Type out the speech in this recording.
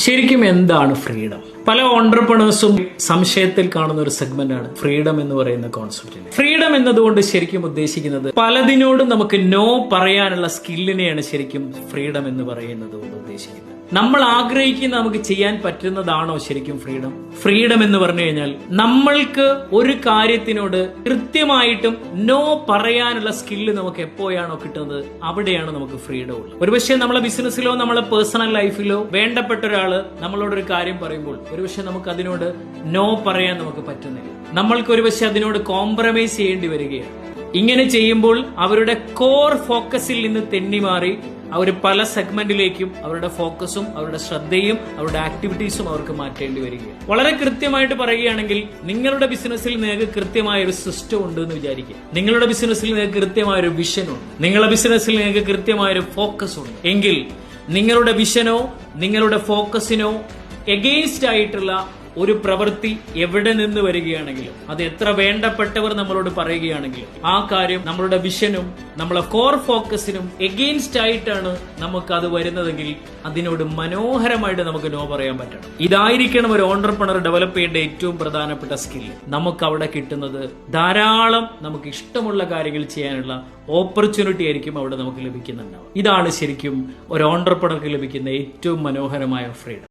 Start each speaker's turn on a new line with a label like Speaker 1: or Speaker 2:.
Speaker 1: ശരിക്കും എന്താണ് ഫ്രീഡം? പല ഓൺട്രപ്രണേഴ്സും സംശയത്തിൽ കാണുന്ന ഒരു സെഗ്മെന്റാണ് ഫ്രീഡം എന്ന് പറയുന്ന കോൺസെപ്റ്റ്. ഫ്രീഡം എന്നതുകൊണ്ട് ശരിക്കും ഉദ്ദേശിക്കുന്നത് പലതിനോടും നമുക്ക് നോ പറയാനുള്ള സ്കില്ലിനെയാണ് ശരിക്കും ഫ്രീഡം എന്ന് പറയുന്നത് കൊണ്ട് ഉദ്ദേശിക്കുന്നത്. നമ്മൾ ആഗ്രഹിക്കുന്ന നമുക്ക് ചെയ്യാൻ പറ്റുന്നതാണോ ശരിക്കും ഫ്രീഡം? ഫ്രീഡം എന്ന് പറഞ്ഞു കഴിഞ്ഞാൽ നമ്മൾക്ക് ഒരു കാര്യത്തിനോട് കൃത്യമായിട്ടും നോ പറയാനുള്ള സ്കില്ല് നമുക്ക് എപ്പോഴാണോ കിട്ടുന്നത് അവിടെയാണ് നമുക്ക് ഫ്രീഡം ഉള്ളത്. ഒരുപക്ഷെ നമ്മളെ ബിസിനസ്സിലോ നമ്മളെ പേഴ്സണൽ ലൈഫിലോ വേണ്ടപ്പെട്ട ഒരാള് നമ്മളോട് ഒരു കാര്യം പറയുമ്പോൾ ഒരുപക്ഷെ നമുക്ക് അതിനോട് നോ പറയാൻ നമുക്ക് പറ്റുന്നില്ല. നമ്മൾക്ക് ഒരുപക്ഷെ അതിനോട് കോംപ്രമൈസ് ചെയ്യേണ്ടി വരികയാണ്. ഇങ്ങനെ ചെയ്യുമ്പോൾ അവരുടെ കോർ ഫോക്കസിൽ നിന്ന് തെന്നിമാറി അവർ പല സെഗ്മെന്റിലേക്കും അവരുടെ ഫോക്കസും അവരുടെ ശ്രദ്ധയും അവരുടെ ആക്ടിവിറ്റീസും അവർക്ക് മാറ്റേണ്ടി വരികയാണ്. വളരെ കൃത്യമായിട്ട് പറയുകയാണെങ്കിൽ നിങ്ങളുടെ ബിസിനസ്സിൽ നിങ്ങൾക്ക് കൃത്യമായ ഒരു സിസ്റ്റം ഉണ്ട് എന്ന് വിചാരിക്കുക. നിങ്ങളുടെ ബിസിനസ്സിൽ നിങ്ങൾക്ക് കൃത്യമായ ഒരു വിഷൻ ഉണ്ട്. നിങ്ങളുടെ ബിസിനസ്സിൽ നിങ്ങൾക്ക് കൃത്യമായ ഒരു ഫോക്കസ് ഉണ്ട്. എങ്കിൽ നിങ്ങളുടെ വിഷനോ നിങ്ങളുടെ ഫോക്കസിനോ എഗെയിൻസ്റ്റ് ആയിട്ടുള്ള ഒരു പ്രവൃത്തി എവിടെ നിന്ന് വരികയാണെങ്കിലും അത് എത്ര വേണ്ടപ്പെട്ടവർ നമ്മളോട് പറയുകയാണെങ്കിലും ആ കാര്യം നമ്മളുടെ വിഷനും നമ്മളെ കോർ ഫോക്കസിനും എഗെയിൻസ്റ്റ് ആയിട്ടാണ് നമുക്ക് അത് വരുന്നതെങ്കിൽ അതിനോട് മനോഹരമായിട്ട് നമുക്ക് നോ പറയാൻ പറ്റണം. ഇതായിരിക്കണം ഒരു ഓൺട്രപ്രണർ ഡെവലപ്പ് ചെയ്യേണ്ട ഏറ്റവും പ്രധാനപ്പെട്ട സ്കിൽ. നമുക്ക് അവിടെ കിട്ടുന്നത് ധാരാളം നമുക്ക് ഇഷ്ടമുള്ള കാര്യങ്ങൾ ചെയ്യാനുള്ള ഓപ്പർച്യൂണിറ്റി ആയിരിക്കും അവിടെ നമുക്ക് ലഭിക്കുന്നുണ്ടാവും. ഇതാണ് ശരിക്കും ഒരു ഓൺട്രപ്രണർക്ക് ലഭിക്കുന്ന ഏറ്റവും മനോഹരമായ ഫ്രീഡം.